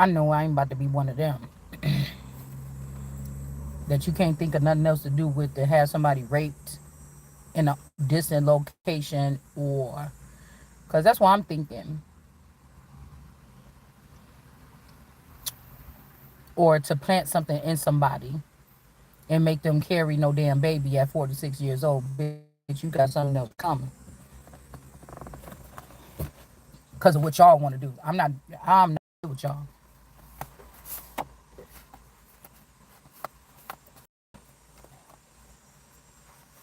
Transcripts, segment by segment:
I know I ain't about to be one of them that you can't think of nothing else to do with to have somebody raped in a distant location, or because that's what I'm thinking, or to plant something in somebody and make them carry no damn baby at 46 years old. Bitch, you got something else coming because of what y'all want to do. I'm not with y'all.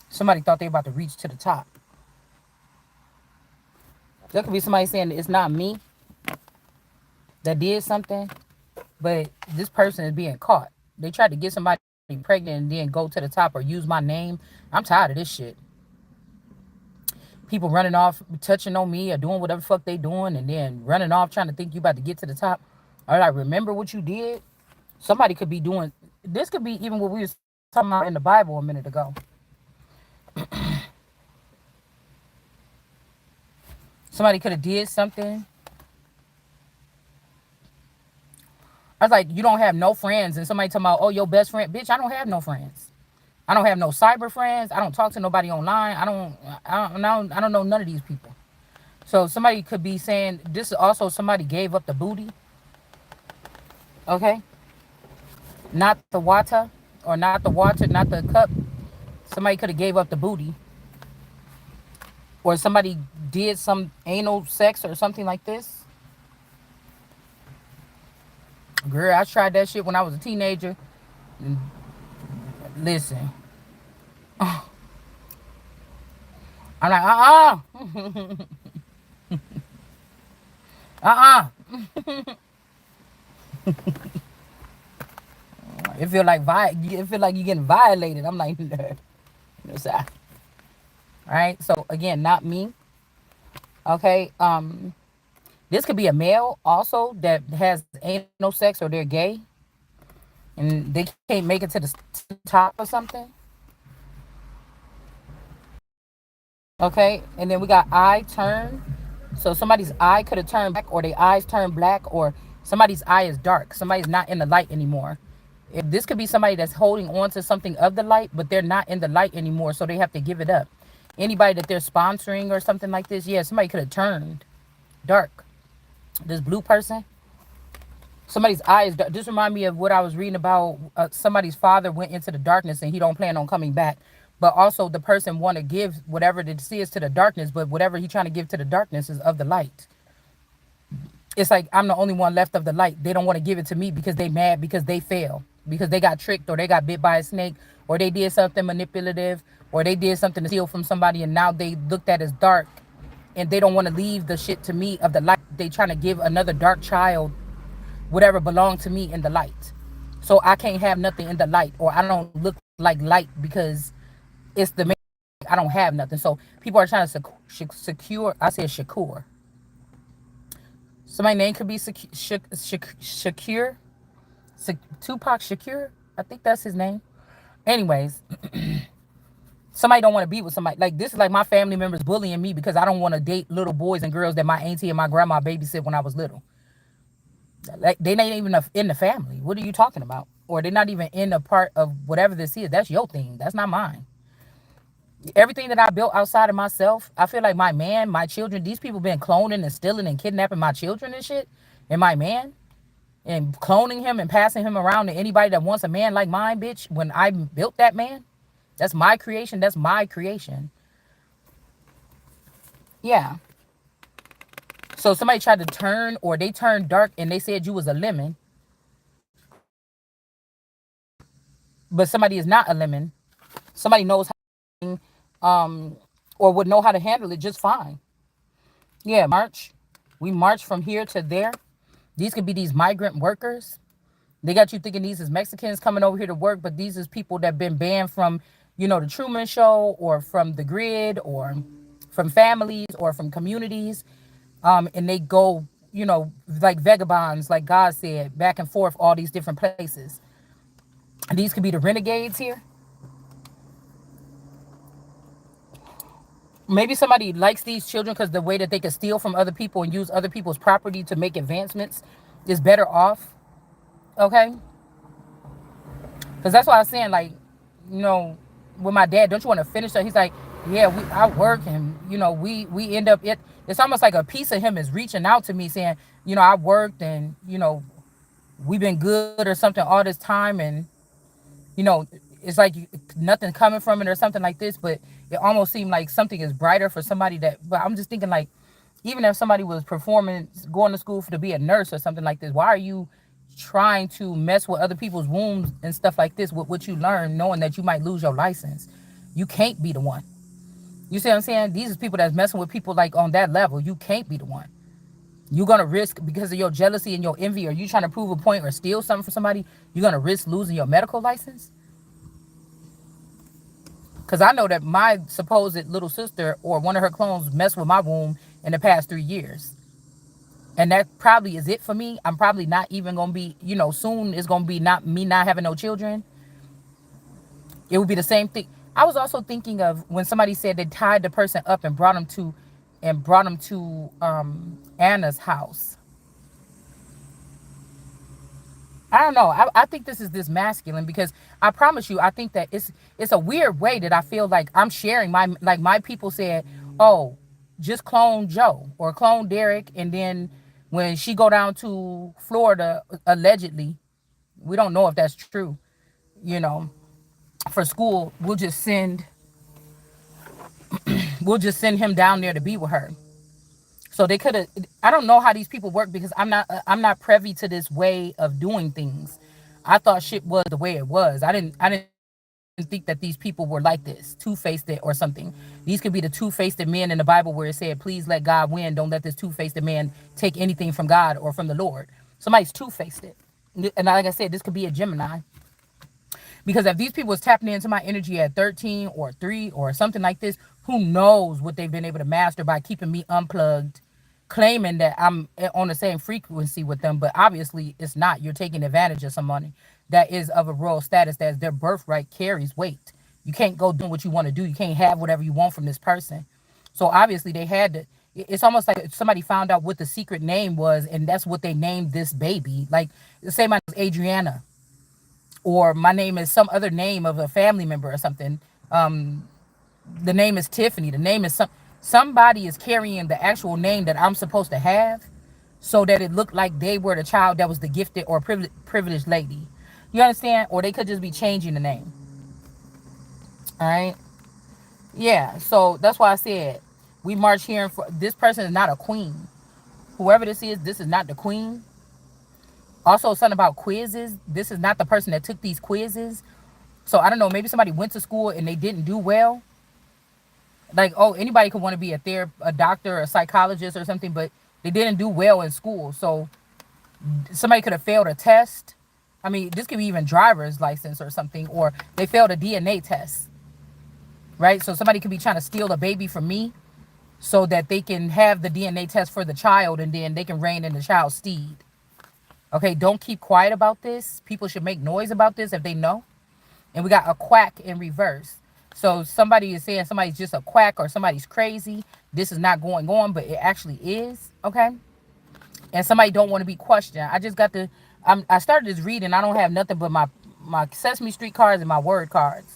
Somebody thought they about to reach to the top. There could be somebody saying it's not me that did something, but this person is being caught. They tried to get somebody pregnant and then go to the top or use my name. I'm tired of this shit. People running off, touching on me or doing whatever the fuck they doing, and then running off trying to think you about to get to the top. All right, remember what you did. Somebody could be doing this. Could be even what we was talking about in the Bible a minute ago. Somebody could have did something. I was like, you don't have no friends, and somebody talking about, oh, your best friend, bitch. I don't have no friends. I don't have no cyber friends. I don't talk to nobody online. I don't know none of these people. So somebody could be saying this is also somebody gave up the booty. Okay, not the water, or not the water, not the cup. Somebody could have gave up the booty, or somebody did some anal sex or something like this. Girl, I tried that shit when I was a teenager. Listen, I'm like, uh. It feel like you getting violated. I'm like, no, sir. All right. So again, not me. Okay. This could be a male also that has anal sex or they're gay and they can't make it to the top or something. Okay. And then we got eye turn. So somebody's eye could have turned black, or their eyes turned black, or somebody's eye is dark. Somebody's not in the light anymore. This could be somebody that's holding on to something of the light, but they're not in the light anymore, so they have to give it up. Anybody that they're sponsoring or something like this, yeah, somebody could have turned dark. This blue person, somebody's eye is dark. This remind me of what I was reading about. Somebody's father went into the darkness and he don't plan on coming back. But also the person want to give whatever this is to the darkness, but whatever he trying to give to the darkness is of the light. It's like I'm the only one left of the light. They don't want to give it to me because they mad because they fail. Because they got tricked, or they got bit by a snake, or they did something manipulative, or they did something to steal from somebody and now they looked at as dark and they don't want to leave the shit to me of the light. They trying to give another dark child whatever belonged to me in the light. So I can't have nothing in the light, or I don't look like light because it's the main. I don't have nothing. So people are trying to secure. I said Shakur. Somebody's name could be Shakir. Tupac Shakur. I think that's his name. Anyways, somebody don't want to be with somebody. Like, this is like my family members bullying me because I don't want to date little boys and girls that my auntie and my grandma babysit when I was little. Like, they ain't even in the family. What are you talking about? Or they're not even in a part of whatever this is. That's your thing. That's not mine. Everything that I built outside of myself, I feel like my man, my children, these people been cloning and stealing and kidnapping my children and shit. And my man, and cloning him and passing him around to anybody that wants a man like mine, bitch. When I built that man, that's my creation. That's my creation. Yeah. So somebody tried to turn, or they turned dark and they said you was a lemon, but somebody is not a lemon. Somebody knows how, or would know how to handle it just fine. Yeah, march. We march from here to there. These could be these migrant workers. They got you thinking these is Mexicans coming over here to work, but these is people that been banned from, the Truman Show, or from the grid, or from families, or from communities. And they go, like vagabonds, like God said, back and forth, all these different places. And these could be the renegades here. Maybe somebody likes these children because the way that they can steal from other people and use other people's property to make advancements is better off. Okay, because that's why I was saying, like, you know, with my dad, don't you want to finish that? He's like, yeah, I work, and we end up it's almost like a piece of him is reaching out to me saying, I worked, and we've been good or something all this time, and you know it's like nothing coming from it or something like this. But it almost seemed like something is brighter for somebody that. But I'm just thinking, like, even if somebody was performing, going to school to be a nurse or something like this, why are you trying to mess with other people's wombs and stuff like this with what you learn, knowing that you might lose your license? You can't be the one. You see what I'm saying? These are people that's messing with people like on that level. You can't be the one. You're gonna risk, because of your jealousy and your envy, or you trying to prove a point or steal something from somebody, you're gonna risk losing your medical license. Because I know that my supposed little sister or one of her clones messed with my womb in the past 3 years. And that probably is it for me. I'm probably not even gonna be, soon it's gonna be not me not having no children. It would be the same thing. I was also thinking of when somebody said they tied the person up and brought him to Anna's house. I don't know. I think this masculine, because I promise you, I think that it's a weird way that I feel like I'm sharing my people said, oh, just clone Joe or clone Derek, and then when she go down to Florida, allegedly, we don't know if that's true, you know, for school, we'll just send him down there to be with her. So they could have. I don't know how these people work, because I'm not privy to this way of doing things. I thought shit was the way it was. I didn't think that these people were like this, two-faced it or something. These could be the two-faced men in the Bible where it said, "Please let God win. Don't let this two-faced man take anything from God or from the Lord." Somebody's two-faced it, and like I said, this could be a Gemini. Because if these people was tapping into my energy at 13 or 3 or something like this, who knows what they've been able to master by keeping me unplugged, claiming that I'm on the same frequency with them. But obviously, it's not. You're taking advantage of somebody that is of a royal status, that their birthright carries weight. You can't go doing what you want to do. You can't have whatever you want from this person. So obviously, they had to. It's almost like somebody found out what the secret name was, and that's what they named this baby. Like, say my name is Adriana, or my name is some other name of a family member or something. The name is Tiffany. The name is somebody is carrying the actual name that I'm supposed to have, so that it looked like they were the child that was the gifted or privileged lady. You understand? Or they could just be changing the name. All right. Yeah. So that's why I said we march here. For this person is not a queen. Whoever this is not the queen. Also, something about quizzes. This is not the person that took these quizzes. So I don't know, maybe somebody went to school and they didn't do well. Like, oh, anybody could want to be a doctor, or a psychologist or something, but they didn't do well in school. So somebody could have failed a test. I mean, this could be even driver's license or something, or they failed a DNA test, right? So somebody could be trying to steal a baby from me so that they can have the DNA test for the child, and then they can reign in the child's steed. Okay, don't keep quiet about this. People should make noise about this if they know. And we got a quack in reverse. So somebody is saying somebody's just a quack or somebody's crazy. This is not going on, but it actually is. Okay. And somebody don't want to be questioned. I just got to. I started this reading. I don't have nothing but my Sesame Street cards and my word cards.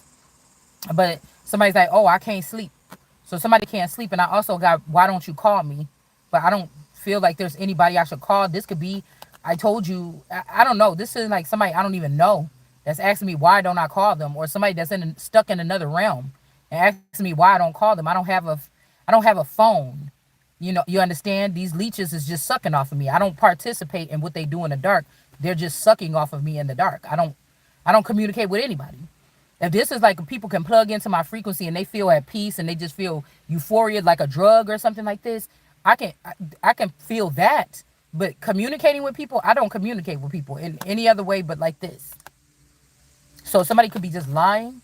But somebody's like, oh, I can't sleep. So somebody can't sleep. And I also got, why don't you call me? But I don't feel like there's anybody I should call. This could be, I told you, I don't know. This is like somebody I don't even know that's asking me why don't I call them, or somebody that's stuck in another realm and asking me why I don't call them. I don't have a phone. You understand? These leeches is just sucking off of me. I don't participate in what they do in the dark. They're just sucking off of me in the dark. I don't communicate with anybody. If this is like people can plug into my frequency and they feel at peace and they just feel euphoria like a drug or something like this, I can feel that. But communicating with people, I don't communicate with people in any other way but like this. So somebody could be just lying.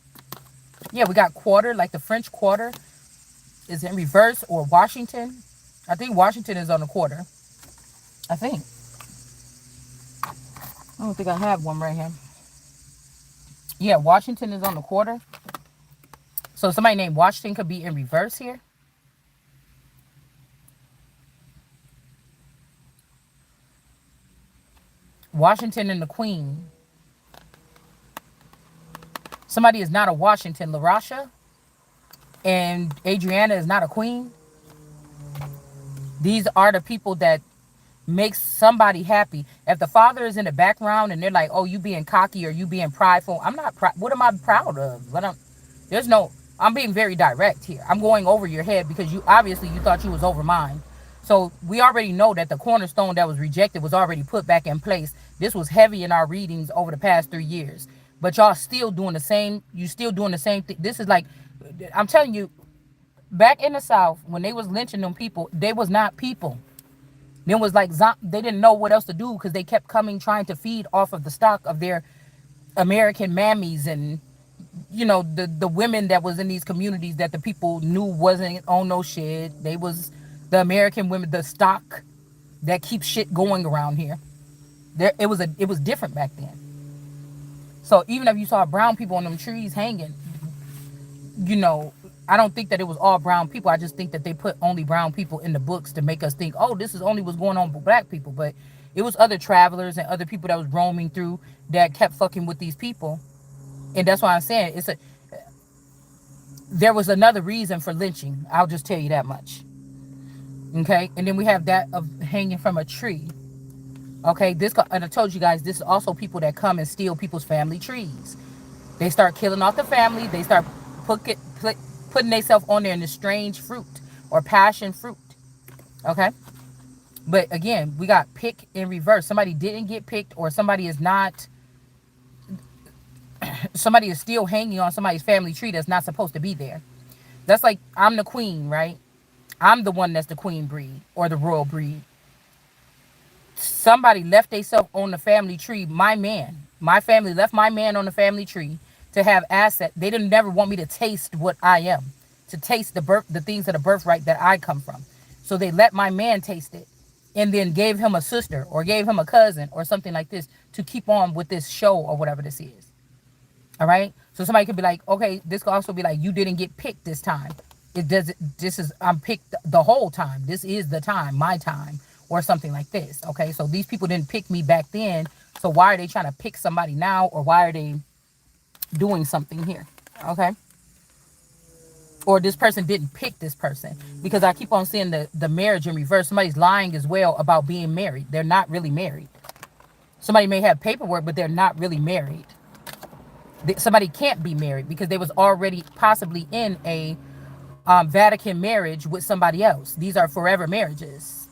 Yeah, we got quarter, like the French quarter is in reverse, or Washington. I think Washington is on the quarter. I think. I don't think I have one right here. Yeah, Washington is on the quarter. So somebody named Washington could be in reverse here. Washington and the Queen. Somebody is not a Washington. LaRasha and Adriana is not a queen. These are the people that makes somebody happy. If the father is in the background and they're like, "Oh, you being cocky or you being prideful," I'm not. What am I proud of? What I'm. There's no. I'm being very direct here. I'm going over your head because you obviously you thought you was over mine. So we already know that the cornerstone that was rejected was already put back in place. This was heavy in our readings over the past 3 years. But y'all still doing the same. You still doing the same thing. This is like, I'm telling you, back in the South when they was lynching them people, they was not people. Then was like they didn't know what else to do because they kept coming trying to feed off of the stock of their American mammies and the women that was in these communities that the people knew wasn't on no shit. They was the American women, the stock that keeps shit going around here. It was different back then. So even if you saw brown people on them trees hanging, you know, I don't think that it was all brown people. I just think that they put only brown people in the books to make us think, oh, this is only what's going on with black people. But it was other travelers and other people that was roaming through that kept fucking with these people. And that's why I'm saying there was another reason for lynching. I'll just tell you that much. Okay. And then we have that of hanging from a tree. Okay. And I told you guys, this is also people that come and steal people's family trees. They start killing off the family. They start putting themselves on there in this strange fruit or passion fruit. Okay. But again, we got pick in reverse. Somebody didn't get picked, or somebody is not. Somebody is still hanging on somebody's family tree that's not supposed to be there. That's like, I'm the queen, right? I'm the one that's the queen breed or the royal breed. Somebody left themselves on the family tree. My family left my man on the family tree to have asset. They didn't never want me to taste what I am, to taste the things of the birthright that I come from. So they let my man taste it, and then gave him a sister or gave him a cousin or something like this to keep on with this show or whatever this is. All right. So somebody could be like, okay, this could also be like, you didn't get picked this time. It does. I'm picked the whole time. This is the time, my time, or something like this. Okay. So these people didn't pick me back then. So why are they trying to pick somebody now, or why are they doing something here? Okay. Or this person didn't pick this person, because I keep on seeing the marriage in reverse. Somebody's lying as well about being married. They're not really married. Somebody may have paperwork, but they're not really married. Somebody can't be married because they was already possibly in a Vatican marriage with somebody else. These are forever marriages.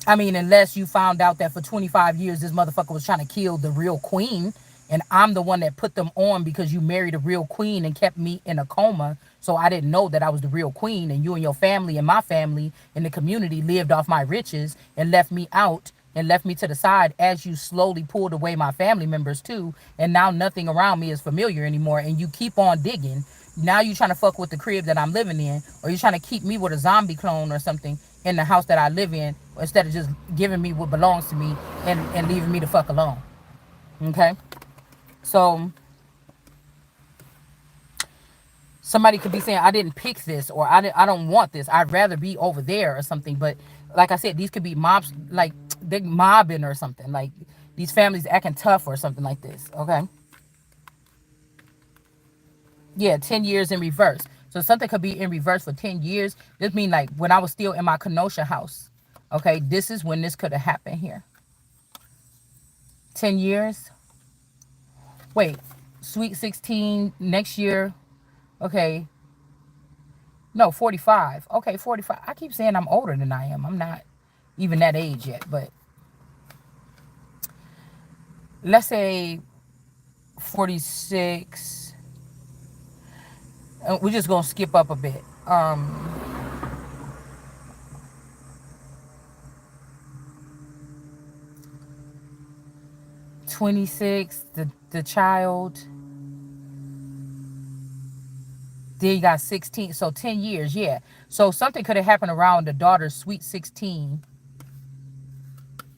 I mean, unless you found out that for 25 years this motherfucker was trying to kill the real queen, and I'm the one that put them on because you married a real queen and kept me in a coma, so I didn't know that I was the real queen, and you and your family and my family in the community lived off my riches and left me out and left me to the side as you slowly pulled away my family members too, and now nothing around me is familiar anymore, and you keep on digging. Now you trying to fuck with the crib that I'm living in, or you trying to keep me with a zombie clone or something in the house that I live in, instead of just giving me what belongs to me and leaving me the fuck alone. Okay. So somebody could be saying, I didn't pick this, or I don't want this. I'd rather be over there or something. But like I said, these could be mobs, like they're mobbing or something. Like these families acting tough or something like this. Okay. Yeah, 10 years in reverse. So something could be in reverse for 10 years. This means like when I was still in my Kenosha house. Okay, this is when this could have happened here. 10 years. Wait, Sweet 16 next year. Okay. No, 45. Okay, 45. I keep saying I'm older than I am. I'm not even that age yet, but let's say 46. We're just going to skip up a bit. 26, the child. Then you got 16. So 10 years, yeah. So something could have happened around the daughter's Sweet 16.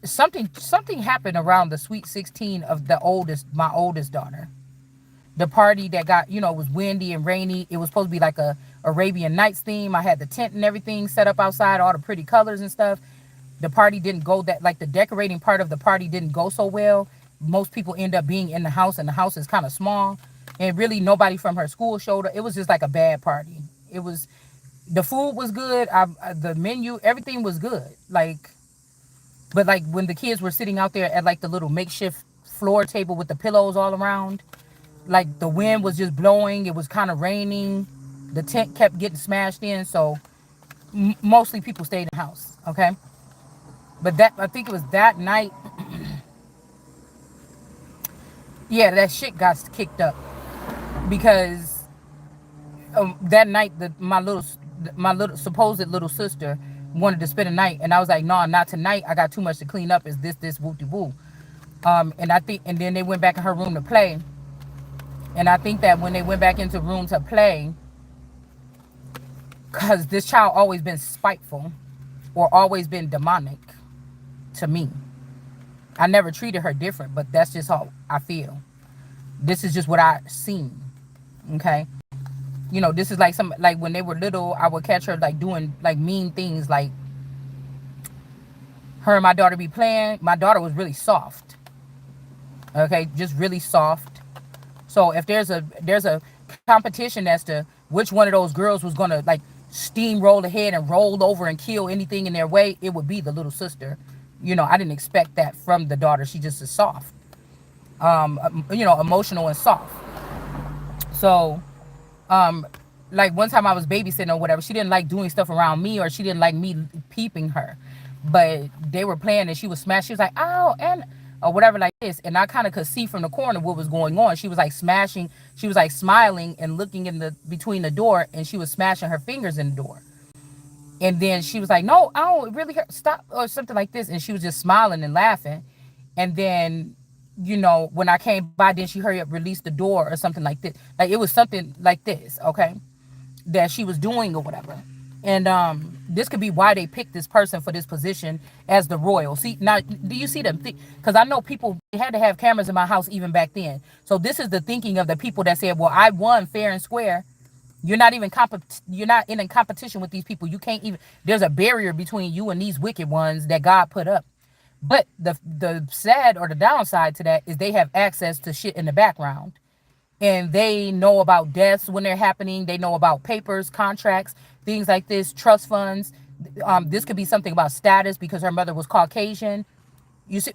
Something happened around the Sweet 16 of my oldest daughter. The party that got, was windy and rainy. It was supposed to be like a Arabian Nights theme. I had the tent and everything set up outside, all the pretty colors and stuff. the party didn't go that, like the decorating part of the party didn't go so well. Most people end up being in the house, and the house is kind of small, and really nobody from her school showed up. It was just like a bad party. It was, the food was good. The menu, everything was good. Like, but like when the kids were sitting out there at like the little makeshift floor table with the pillows all around, like the wind was just blowing. It was kind of raining. The tent kept getting smashed in. So mostly people stayed in the house. Okay. But that, I think it was that night. Yeah, that shit got kicked up because that night my little supposed little sister wanted to spend a night, and I was like, no, not tonight. I got too much to clean up. Is this whoop de woo? And I think, and then they went back in her room to play, and I think that when they went back into the room to play, because this child always been spiteful or always been demonic to me. I never treated her different, but that's just how I feel. This is just what I seen. Okay. This is like some, like when they were little, I would catch her like doing like mean things, like her and my daughter be playing. My daughter was really soft. Okay, just really soft. So if there's a competition as to which one of those girls was gonna like steamroll ahead and roll over and kill anything in their way, it would be the little sister. I didn't expect that from the daughter. She just is soft, emotional and soft. So, like one time I was babysitting or whatever, she didn't like doing stuff around me, or she didn't like me peeping her. But they were playing and she was smashed. She was like, ow, and or whatever like this. And I kind of could see from the corner what was going on. She was like smashing, she was like smiling and looking in the between the door, and she was smashing her fingers in the door. And then she was like, no, I don't really hurt, stop, or something like this. And she was just smiling and laughing. And then, when I came by, then she hurry up, released the door or something like this. Like it was something like this, okay, that she was doing or whatever. And this could be why they picked this person for this position as the royal. See, now, do you see them? Because I know people had to have cameras in my house even back then. So this is the thinking of the people that said, well, I won fair and square. You're not even you're not in a competition with these people. You can't even, there's a barrier between you and these wicked ones that God put up. But the sad or the downside to that is they have access to shit in the background. And they know about deaths when they're happening. They know about papers, contracts, things like this, trust funds. This could be something about status because her mother was Caucasian. You see,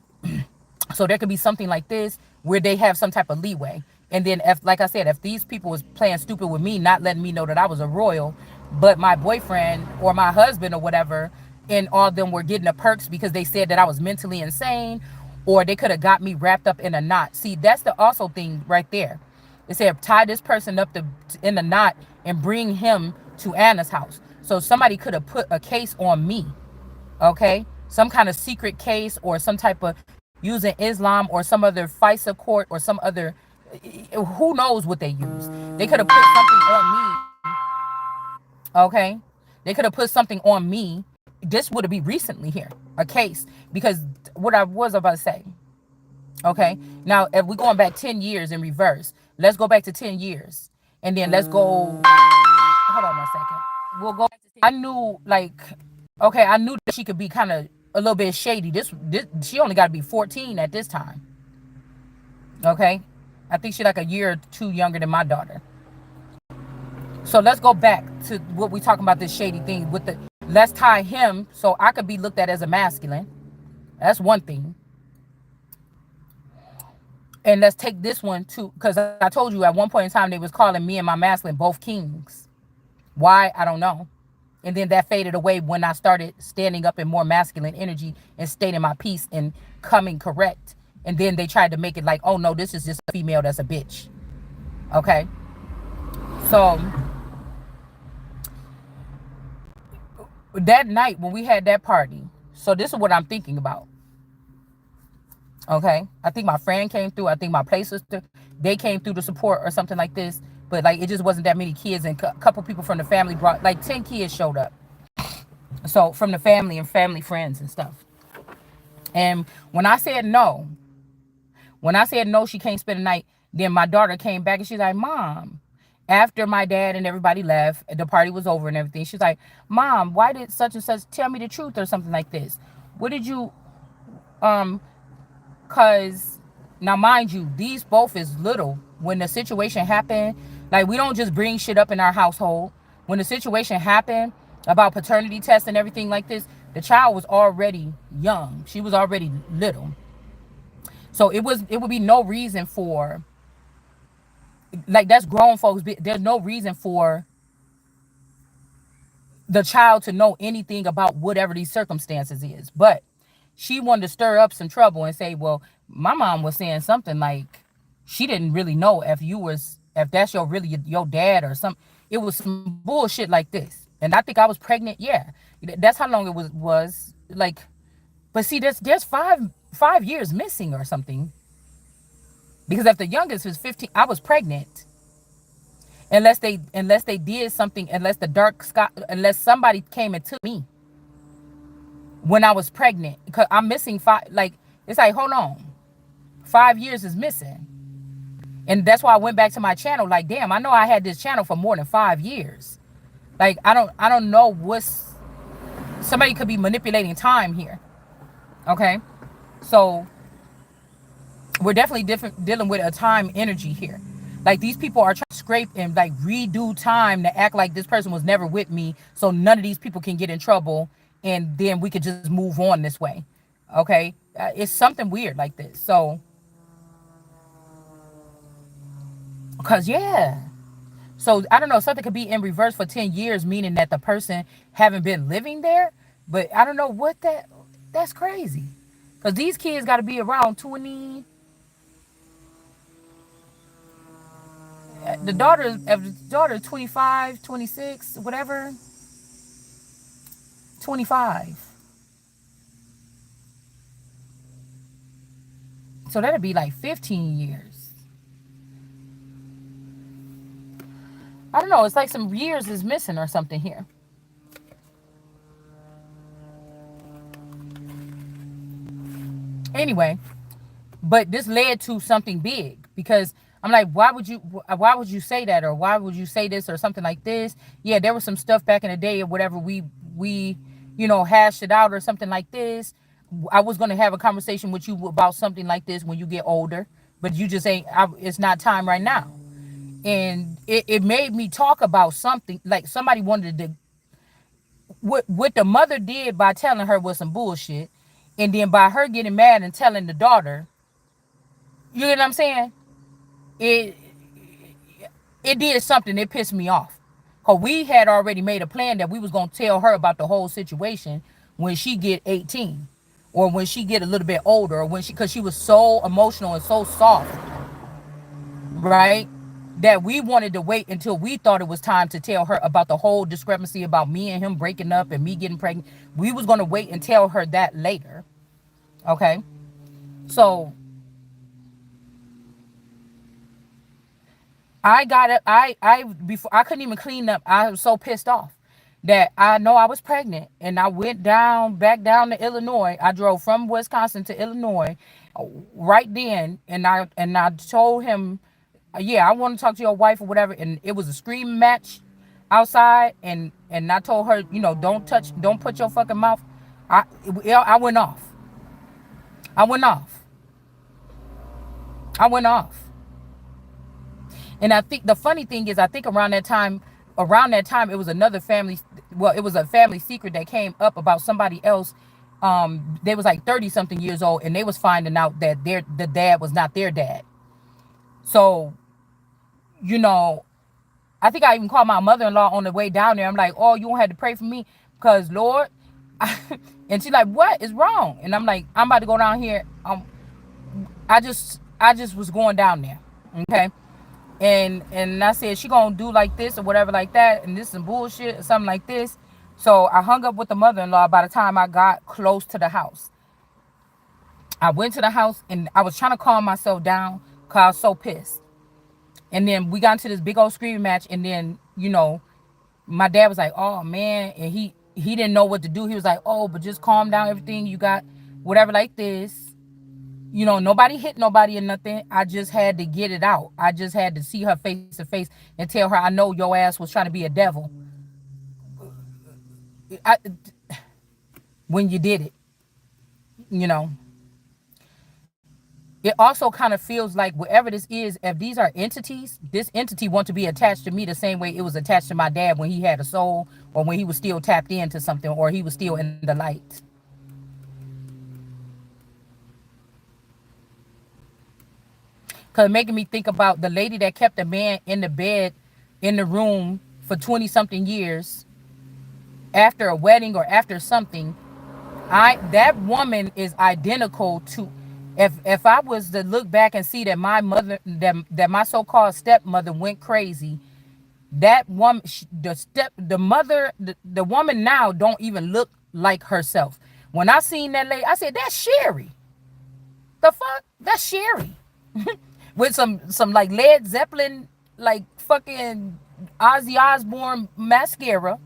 so there could be something like this where they have some type of leeway. And then, if, like I said, if these people was playing stupid with me, not letting me know that I was a royal, but my boyfriend or my husband or whatever, and all of them were getting the perks because they said that I was mentally insane, or they could have got me wrapped up in a knot. See, that's the also thing right there. They said tie this person up in a knot and bring him to Anna's house. So somebody could have put a case on me, okay? Some kind of secret case, or some type of using Islam or some other FISA court or some other, who knows what they used. They could have put something on me, okay? They could have put something on me. This would be recently here, a case, because what I was about to say, okay? Now, if we're going back 10 years in reverse, let's go back to 10 years. And then let's go, hold on 1 second. We'll go, I knew, like, okay, I knew that she could be kind of a little bit shady. This she only got to be 14 at this time. Okay? I think she's like a year or two younger than my daughter. So let's go back to what we talking about, this shady thing with the, let's tie him so I could be looked at as a masculine. That's one thing. And let's take this one too, because I told you at one point in time they was calling me and my masculine both kings. Why? I don't know. And then that faded away when I started standing up in more masculine energy and stating my piece and coming correct. And then they tried to make it like, oh no, this is just a female that's a bitch. Okay. So that night when we had that party, so this is what I'm thinking about. Okay. I think my friend came through. I think my play sister, they came through to support or something like this. But like, it just wasn't that many kids, and a couple people from the family brought, like 10 kids showed up. So from the family and family friends and stuff. And when I said no, she can't spend the night, then my daughter came back and she's like, Mom, after my dad and everybody left, the party was over and everything, she's like, Mom, why did such and such tell me the truth or something like this? What did you um cause now mind you, these both is little when the situation happened. Like we don't just bring shit up in our household. When the situation happened about paternity tests and everything like this, the child was already young. She was already little. So it would be no reason for, like, that's grown folks. There's no reason for the child to know anything about whatever these circumstances is. But she wanted to stir up some trouble and say, well, my mom was saying something like she didn't really know if you was, if that's your really your dad or some. It was some bullshit like this. And I think I was pregnant. Yeah. That's how long it was like. But see, there's five years missing or something. Because if the youngest was 15, I was pregnant. Unless they did something, unless the dark sky, unless somebody came and took me when I was pregnant, because I'm missing five. Like, it's like, hold on, 5 years is missing. And that's why I went back to my channel. Like, damn, I know I had this channel for more than 5 years. Like, I don't know what's, somebody could be manipulating time here. Okay, so we're definitely different, dealing with a time energy here. Like, these people are trying to scrape and like redo time to act like this person was never with me, so none of these people can get in trouble, and then we could just move on this way. Okay, it's something weird like this. So, cause yeah, so I don't know, something could be in reverse for 10 years, meaning that the person haven't been living there. But I don't know what that. That's crazy. Cause these kids got to be around 20. The daughter 25, 26, whatever. 25. So that'd be like 15 years. I don't know. It's like some years is missing or something here. Anyway, but this led to something big because I'm like, why would you say that, or why would you say this or something like this? Yeah, there was some stuff back in the day or whatever, we hashed it out or something like this. I was going to have a conversation with you about something like this when you get older, but you just ain't. It's not time right now. And it made me talk about something like somebody wanted to, what the mother did by telling her was some bullshit, and then by her getting mad and telling the daughter, you know what I'm saying? It it did something. It pissed me off. Cause we had already made a plan that we was gonna tell her about the whole situation when she get 18, or when she get a little bit older, or when she, cause she was so emotional and so soft, right? That we wanted to wait until we thought it was time to tell her about the whole discrepancy about me and him breaking up and me getting pregnant. We was gonna wait and tell her that later. Okay. So I got it. I before I couldn't even clean up. I was so pissed off that I know I was pregnant, and I went back down to Illinois. I drove from Wisconsin to Illinois, right then, and I told him, yeah, I want to talk to your wife or whatever. And it was a screaming match outside, and I told her, don't put your fucking mouth. I I went off. I went off. I went off. And I think the funny thing is, I think around that time, it was another family. Well, it was a family secret that came up about somebody else. They was like 30 something years old, and they was finding out that the dad was not their dad. So, you know, I think I even called my mother-in-law on the way down there. I'm like, oh, you won't have to pray for me, because Lord. And she's like, what is wrong? And I'm like, I'm about to go down here. I just was going down there. Okay. And I said, she gonna do like this or whatever like that, and this is some bullshit or something like this. So I hung up with the mother-in-law. By the time I got close to the house, I went to the house and I was trying to calm myself down because I was so pissed. And then we got into this big old screaming match, and then my dad was like, oh man, and he didn't know what to do. He was like, oh, but just calm down, everything you got, whatever like this. Nobody hit nobody or nothing. I just had to get it out. I just had to see her face to face and tell her, I know your ass was trying to be a devil, I, when you did it. You know, it also kind of feels like whatever this is, if these are entities, this entity wants to be attached to me the same way it was attached to my dad when he had a soul, or when he was still tapped into something, or he was still in the light. Cause making me think about the lady that kept the man in the bed, in the room for 20 something years after a wedding or after something. I That woman is identical to, if I was to look back and see that my mother, that my so-called stepmother went crazy, that woman, the mother, the woman now don't even look like herself. When I seen that lady, I said, that's Sherry. The fuck? That's Sherry. With some like Led Zeppelin, like fucking Ozzy Osbourne mascara,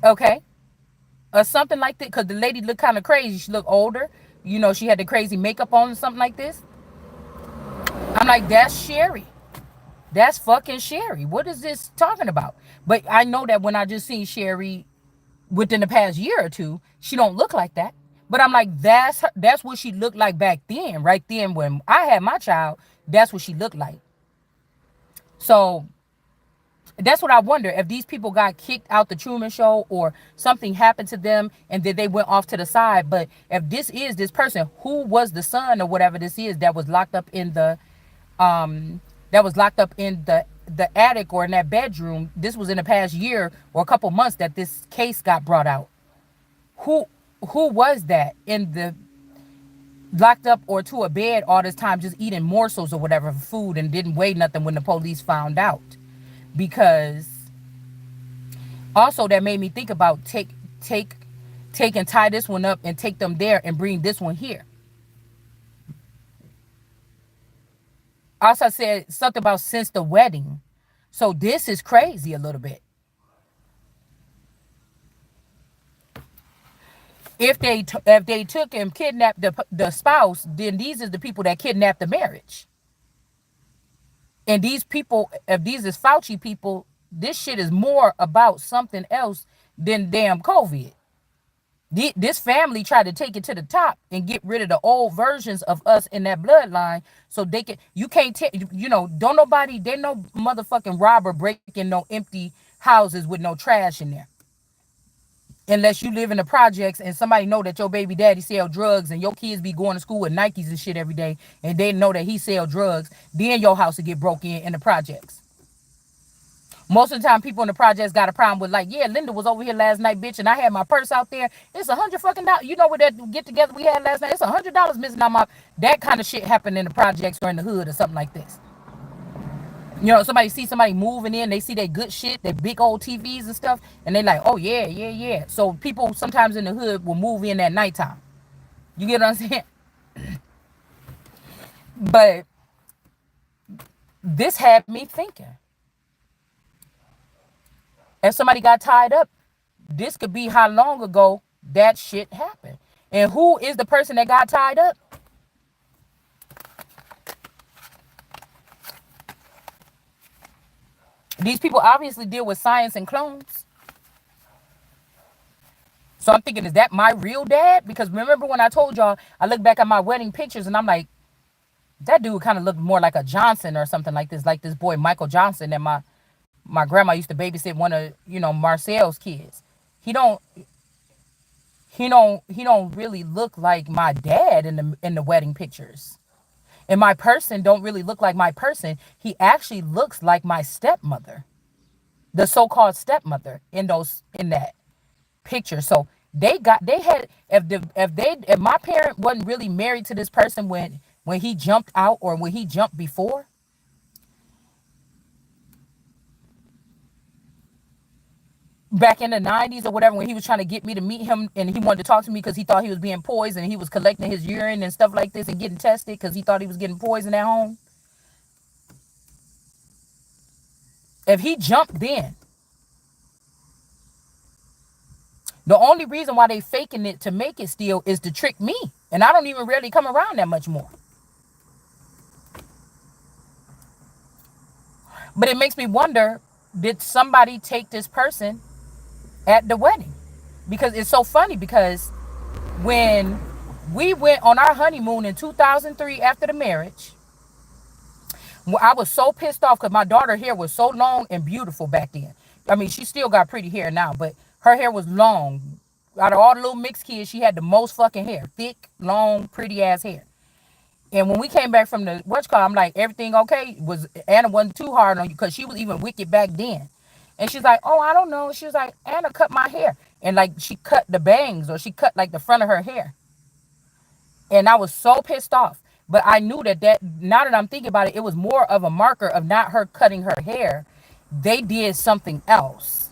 okay, or something like that. Cause the lady looked kind of crazy. She looked older. You know, she had the crazy makeup on, or something like this. I'm like, that's Sherry. That's fucking Sherry. What is this talking about? But I know that when I just seen Sherry within the past year or two, she don't look like that. But I'm like, that's her, that's what she looked like back then, right then when I had my child. That's what she looked like. So that's what I wonder, if these people got kicked out the Truman Show or something happened to them and then they went off to the side. But if this is this person, who was the son or whatever this is that was locked up in the the attic or in that bedroom, this was in the past year or a couple months that this case got brought out. Who who was that in the locked up or to a bed all this time, just eating morsels or whatever for food, and didn't weigh nothing when the police found out? Because also that made me think about take and tie this one up and take them there and bring this one here. Also said something about since the wedding. So this is crazy a little bit. If they took and kidnapped the spouse, then these is the people that kidnapped the marriage. And these people, if these is Fauci people, this shit is more about something else than damn COVID. This family tried to take it to the top and get rid of the old versions of us in that bloodline, so they can. You can't take. You know, don't nobody. They no motherfucking robber breaking no empty houses with no trash in there. Unless you live in the projects and somebody know that your baby daddy sell drugs and your kids be going to school with Nikes and shit every day, and they know that he sell drugs, then your house will get broke in the projects. Most of the time, people in the projects got a problem with, like, yeah, Linda was over here last night, bitch, and I had my purse out there. It's $100 fucking. You know what that get together we had last night? It's $100 missing on my. That kind of shit happened in the projects or in the hood or something like this. You know, somebody see somebody moving in, they see their good shit, their big old TVs and stuff, and they like, oh yeah, yeah, yeah. So people sometimes in the hood will move in at nighttime. You get what I'm saying? But this had me thinking. If somebody got tied up, this could be how long ago that shit happened. And who is the person that got tied up? These people obviously deal with science and clones. So I'm thinking, is that my real dad? Because remember when I told y'all, I look back at my wedding pictures and I'm like, that dude kind of looked more like a Johnson or something like this boy Michael Johnson that my grandma used to babysit one of, Marcel's kids. He don't he don't really look like my dad in the wedding pictures. And my person don't really look like my person. He actually looks like my stepmother, the so-called stepmother in that picture. So they had, if my parent wasn't really married to this person when he jumped out or when he jumped before, back in the 90s or whatever, when he was trying to get me to meet him and he wanted to talk to me because he thought he was being poisoned and he was collecting his urine and stuff like this and getting tested because he thought he was getting poisoned at home. If he jumped then, the only reason why they faking it to make it still is to trick me. And I don't even really come around that much more. But it makes me wonder, did somebody take this person at the wedding? Because it's so funny, because When we went on our honeymoon in 2003 after the marriage, I was so pissed off because my daughter hair was so long and beautiful back then. I mean, she still got pretty hair now, but her hair was long. Out of all the little mixed kids, she had the most fucking hair. Thick, long, pretty ass hair. And when we came back from the what's called, I'm like, everything okay? Was Anna wasn't too hard on you because she was even wicked back then. And she's like, oh, I don't know. She was like, Anna cut my hair. And like she cut the bangs or she cut like the front of her hair. And I was so pissed off. But I knew that now that I'm thinking about it, it was more of a marker of not her cutting her hair. They did something else.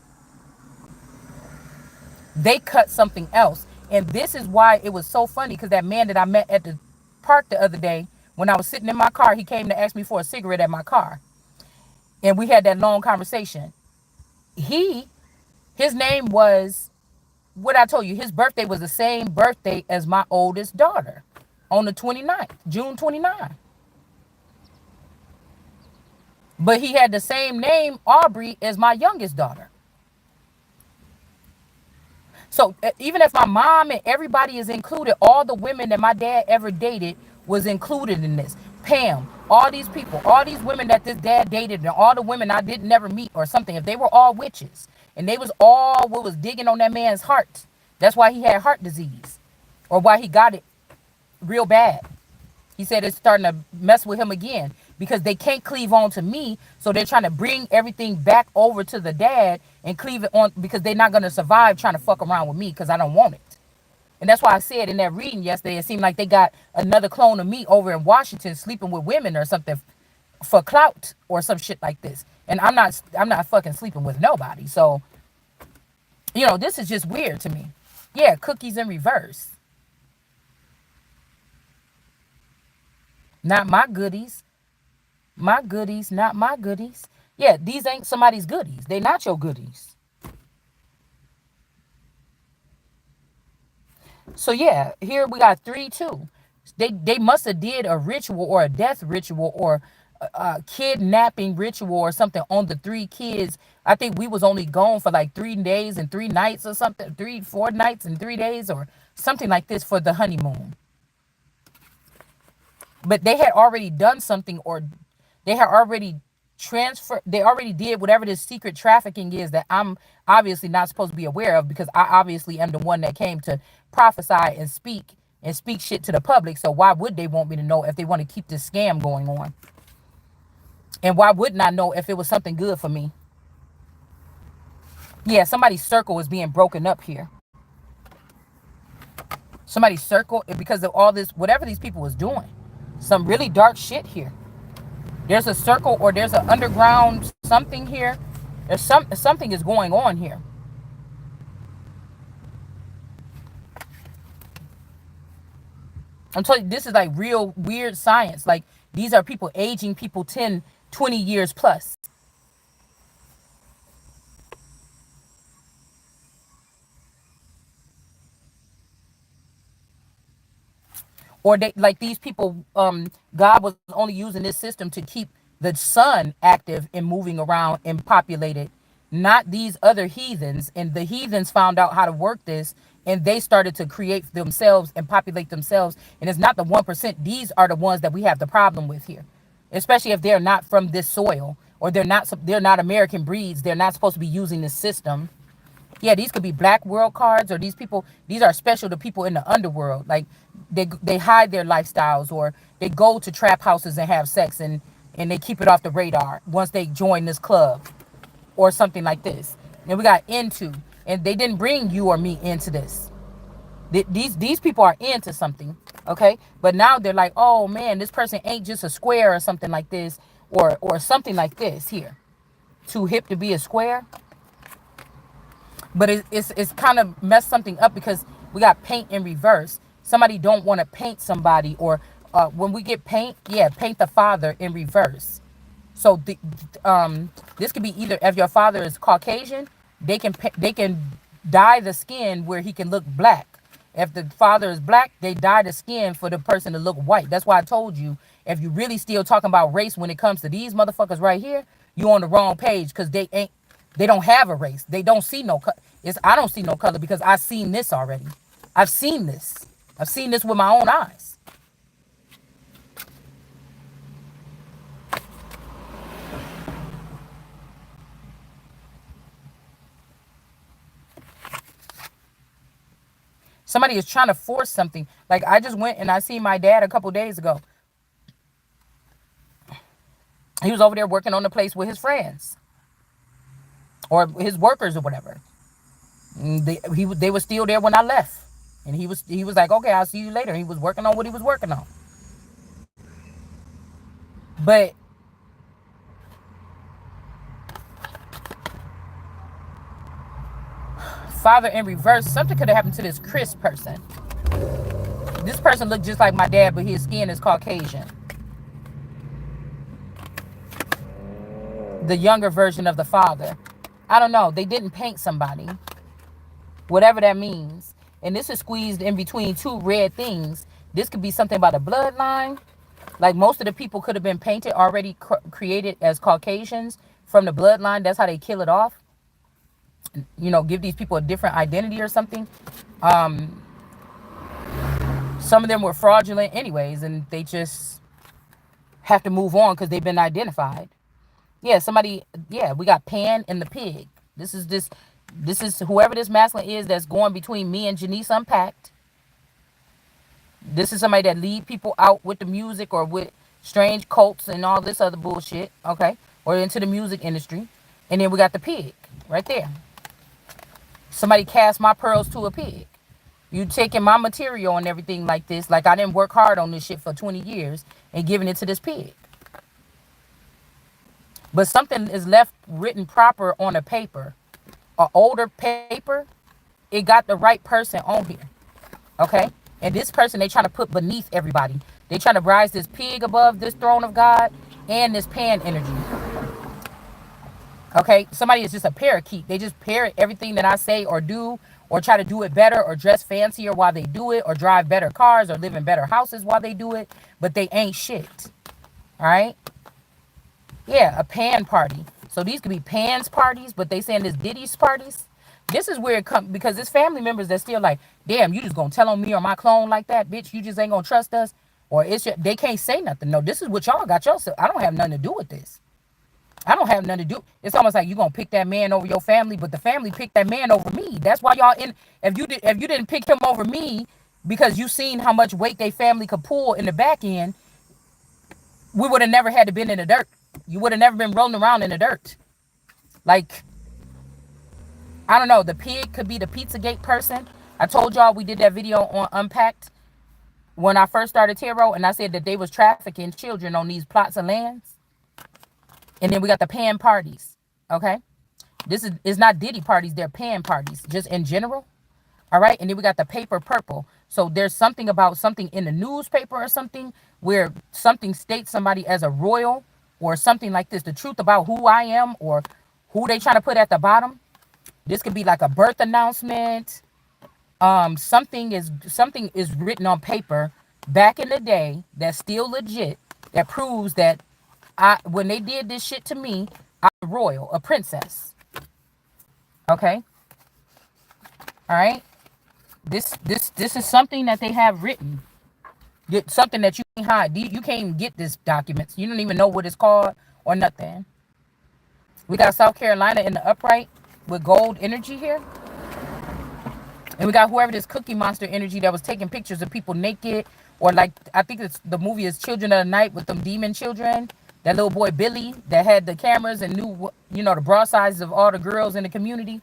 They cut something else. And this is why it was so funny because that man that I met at the park the other day, when I was sitting in my car, he came to ask me for a cigarette at my car. And we had that long conversation. His name was, what I told you, his birthday was the same birthday as my oldest daughter on the 29th, June 29th. But he had the same name, Aubrey, as my youngest daughter. So even if my mom and everybody is included, all the women that my dad ever dated was included in this. Pam, all these people, all these women that this dad dated, and all the women I didn't never meet or something, if they were all witches and they was all what was digging on that man's heart, that's why he had heart disease or why he got it real bad. He said it's starting to mess with him again because they can't cleave on to me. So they're trying to bring everything back over to the dad and cleave it on because they're not going to survive trying to fuck around with me because I don't want it. And that's why I said in that reading yesterday, it seemed like they got another clone of me over in Washington sleeping with women or something for clout or some shit like this. And I'm not fucking sleeping with nobody. So, this is just weird to me. Yeah, cookies in reverse. Not my goodies. My goodies, not my goodies. Yeah, these ain't somebody's goodies. They not your goodies. So yeah, here we got 3-2. They must have did a ritual or a death ritual or a kidnapping ritual or something on the three kids. I think we was only gone for like 3 days and 3 nights or something, 4 nights and 3 days or something like this for the honeymoon. But they had already done something or they had already transferred, they already did whatever this secret trafficking is that I'm obviously not supposed to be aware of because I obviously am the one that came to prophesy and speak shit to the public. So why would they want me to know if they want to keep this scam going on? And why wouldn't I know if it was something good for me? Yeah, somebody's circle is being broken up here. Somebody's circle because of all this, whatever these people was doing. Some really dark shit here. There's a circle or there's an underground something here. There's something is going on here. I'm telling you, this is like real weird science. Like these are people aging people 10, 20 years plus. Or they like these people, God was only using this system to keep the sun active and moving around and populated, not these other heathens. And the heathens found out how to work this and they started to create themselves and populate themselves. And it's not the 1%. These are the ones that we have the problem with here, especially if they're not from this soil or they're not American breeds. They're not supposed to be using this system. Yeah, these could be black world cards or these are special to people in the underworld. Like they hide their lifestyles or they go to trap houses and have sex and they keep it off the radar once they join this club or something like this. And we got into, and they didn't bring you or me into this. These people are into something, okay? But now they're like, oh man, this person ain't just a square or something like this or something like this here. Too hip to be a square. But it's kind of messed something up because we got paint in reverse. Somebody don't want to paint somebody or when we get paint, yeah, paint the father in reverse. So this could be either if your father is Caucasian, they can dye the skin where he can look black. If the father is black, they dye the skin for the person to look white. That's why I told you, if you really still talking about race when it comes to these motherfuckers right here, you on the wrong page because they don't have a race. They don't see no color. I don't see no color because I seen this already. I've seen this. I've seen this with my own eyes. Somebody is trying to force something. Like I just went and I seen my dad a couple days ago. He was over there working on the place with his friends or his workers or whatever. They were still there when I left, and he was like, okay, I'll see you later. He was working on what he was working on. But father in reverse, something could have happened to this Chris person. This person looked just like my dad, but his skin is Caucasian. The younger version of the father. I don't know. They didn't paint somebody, whatever that means. And this is squeezed in between two red things. This could be something about a bloodline. Like most of the people could have been painted already, created as Caucasians from the bloodline. That's how they kill it off. Give these people a different identity or something. Some of them were fraudulent anyways, and they just have to move on because they've been identified. Yeah, somebody. Yeah, we got Pan and the pig. This is whoever this masculine is that's going between me and Janice Unpacked. This is somebody that lead people out with the music or with strange cults and all this other bullshit. Okay, or into the music industry, and then we got the pig right there. Somebody cast my pearls to a pig. You taking my material and everything like this, like I didn't work hard on this shit for 20 years and giving it to this pig. But something is left written proper on a paper, an older paper. It got the right person on here, okay? And this person they trying to put beneath everybody. They trying to rise this pig above this throne of God and this Pan energy. Okay, somebody is just a parakeet. They just parrot everything that I say or do, or try to do it better, or dress fancier while they do it, or drive better cars, or live in better houses while they do it. But they ain't shit. All right. Yeah, a Pan party. So these could be Pan's parties, but they saying this Diddy's parties. This is where it comes because it's family members that still like, damn, you just gonna tell on me or my clone like that, bitch. You just ain't gonna trust us, or they can't say nothing. No, this is what y'all got yourself. I don't have nothing to do with this. I don't have nothing to do. It's almost like you gonna pick that man over your family, but the family picked that man over me. That's why y'all in. If you didn't pick him over me because you seen how much weight they family could pull in the back end, we would have never had to been in the dirt. You would have never been rolling around in the dirt. Like I don't know. The pig could be the Pizzagate person. I told y'all we did that video on Unpacked when I first started tarot, and I said that they was trafficking children on these plots of lands. And then we got the Pan parties. Okay. This is not Diddy parties. They're Pan parties just in general. All right. And then we got the paper purple. So there's something about something in the newspaper or something where something states somebody as a royal or something like this. The truth about who I am or who they trying to put at the bottom. This could be like a birth announcement. Something is written on paper back in the day that's still legit that proves that when they did this shit to me, I'm a royal, a princess. Okay. All right. This is something that they have written. Something that you can't hide. You can't even get this documents. You don't even know what it's called or nothing. We got South Carolina in the upright with gold energy here. And we got whoever this Cookie Monster energy that was taking pictures of people naked. Or like, I think the movie is Children of the Night with them demon children. That little boy Billy that had the cameras and knew, the bra sizes of all the girls in the community.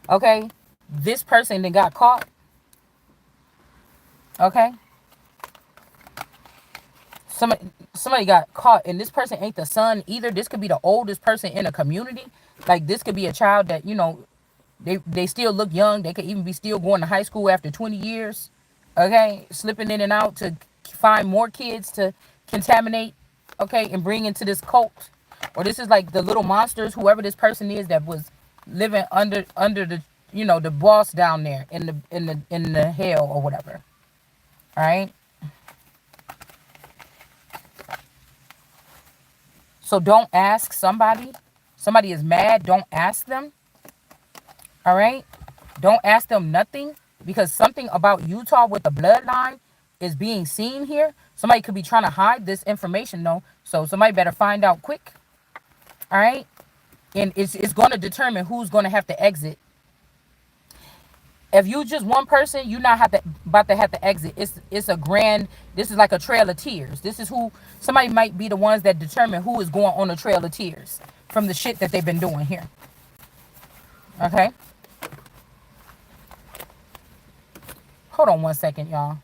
Okay. This person then got caught. Okay. Somebody got caught, and this person ain't the son either. This could be the oldest person in a community. Like this could be a child that, they still look young. They could even be still going to high school after 20 years. Okay. Slipping in and out to find more kids to contaminate. Okay. And bring into this cult. Or this is like the little monsters, whoever this person is that was living under the, the boss down there in the hell or whatever. All right. So don't ask somebody. Somebody is mad. Don't ask them. All right. Don't ask them nothing. because something about Utah with the bloodline is being seen here. Somebody could be trying to hide this information, though. So somebody better find out quick. All right. And it's going to determine who's going to have to exit. If you just one person, you're not about to have to exit. It's a grand. This is like a trail of tears. This is who somebody might be the ones that determine who is going on the trail of tears from the shit that they've been doing here. Okay. Hold on one second, y'all.